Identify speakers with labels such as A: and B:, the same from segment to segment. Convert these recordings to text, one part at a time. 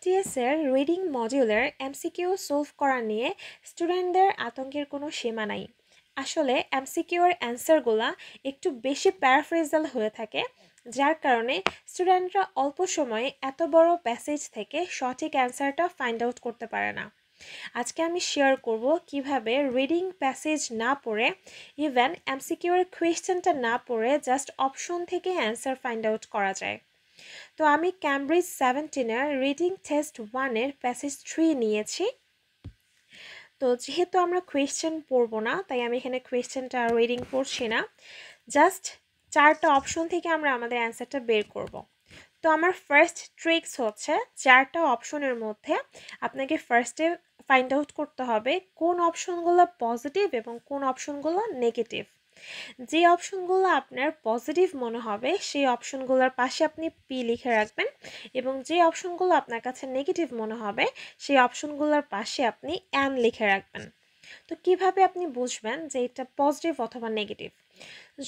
A: T S এর reading মডিউলের MCQ solve করা নিয়ে স্টুডেন্টদের আতঙ্কের কোনো সীমা নাই। আসলে এমসিকিউ এর অ্যান্সারগুলো একটু বেশি প্যারাফ্রেজাল হয়ে থাকে, যার কারণে স্টুডেন্টরা অল্প সময়ে এত বড় প্যাসেজ থেকে সঠিক অ্যান্সারটা ফাইন্ড আউট করতে পারে না। আজকে আমি শেয়ার করব কিভাবে রিডিং প্যাসেজ না পড়ে, ইভেন এমসিকিউ এর কোয়েশ্চেনটা না পড়ে জাস্ট অপশন থেকে অ্যান্সার ফাইন্ড আউট করা যায়। তো আমি ক্যামব্রিজ 17-এর রিডিং টেস্ট 1-এর প্যাসেজ 3 নিয়েছি। তো যেহেতু আমরা কোয়েশ্চেন পড়বো না, তাই আমি এখানে কোয়েশ্চেনটা রিডিং পড়ছি না, জাস্ট 4টা অপশন থেকে আমরা আমাদের অ্যান্সারটা বের করব। তো আমার ফার্স্ট ট্রিক্স হচ্ছে 4টা অপশনের মধ্যে আপনাকে ফার্স্টে ফাইন্ড আউট করতে হবে কোন অপশনগুলো পজিটিভ এবং কোন অপশনগুলো নেগেটিভ। যে অপশনগুলো আপনার পজিটিভ মনে হবে সেই অপশনগুলোর পাশে আপনি পি লিখে রাখবেন, এবং যে অপশনগুলো আপনার কাছে নেগেটিভ মনে হবে সেই অপশনগুলোর পাশে আপনি এন লিখে রাখবেন। তো কিভাবে আপনি বুঝবেন যে এটা পজিটিভ অথবা নেগেটিভ?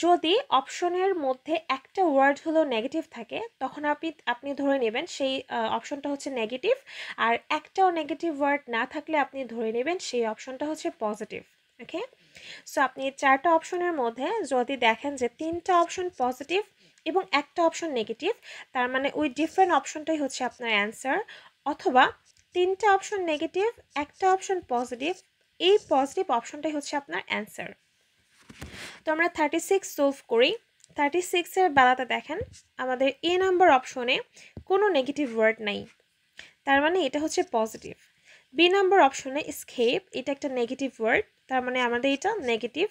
A: যদি অপশনের মধ্যে একটা ওয়ার্ড হলো নেগেটিভ থাকে, তখন আপনি ধরে নেবেন সেই অপশনটা হচ্ছে নেগেটিভ, আর একটাও নেগেটিভ ওয়ার্ড না থাকলে আপনি ধরে নেবেন সেই অপশনটা হচ্ছে পজিটিভ। ওকে, সো আপনি 4টা অপশনের মধ্যে যদি দেখেন যে 3টা অপশন পজিটিভ এবং একটা অপশন নেগেটিভ, তার মানে ওই ডিফারেন্ট অপশনটাই হচ্ছে আপনার অ্যান্সার। অথবা 3টা অপশন নেগেটিভ, একটা অপশন পজিটিভ, এই পজিটিভ অপশনটাই হচ্ছে আপনার অ্যান্সার। তো আমরা 36 সলভ করি। 36-এর বেলাতে দেখেন আমাদের এ নাম্বার অপশনে কোনো নেগেটিভ ওয়ার্ড নাই, তার মানে এটা হচ্ছে পজিটিভ। বি নাম্বার অপশনে স্কেপ, এটা একটা নেগেটিভ ওয়ার্ড, তার মানে আমাদের এটা নেগেটিভ।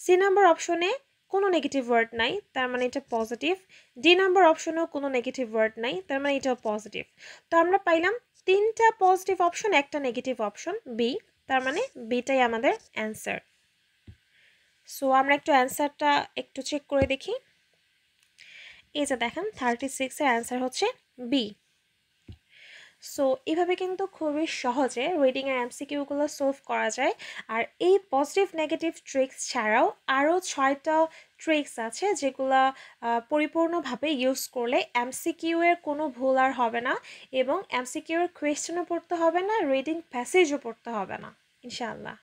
A: সি নাম্বার অপশনে কোনো নেগেটিভ ওয়ার্ড নাই, তার মানে এটা পজিটিভ। ডি নাম্বার অপশনেও কোনো নেগেটিভ ওয়ার্ড নাই, তার মানে এটাও পজিটিভ। তো আমরা পাইলাম 3টা পজিটিভ অপশন, একটা নেগেটিভ অপশন বি, তার মানে বিটাই আমাদের অ্যান্সার। সো আমরা একটু অ্যান্সারটা একটু চেক করে দেখি। এই যে দেখেন 36-এর অ্যান্সার হচ্ছে বি। সো এভাবে কিন্তু খুবই সহজে রিডিংয়ের এমসিকিউগুলো সলভ করা যায়। আর এই পজিটিভ নেগেটিভ ট্রিক্স ছাড়াও আরও 6টা ট্রিক্স আছে, যেগুলো পরিপূর্ণভাবে ইউজ করলে এমসিকিউ এর কোনো ভুল আর হবে না, এবং এমসিকিউ এর কোয়েশ্চেনও পড়তে হবে না, রিডিং প্যাসেজও পড়তে হবে না ইনশাআল্লাহ।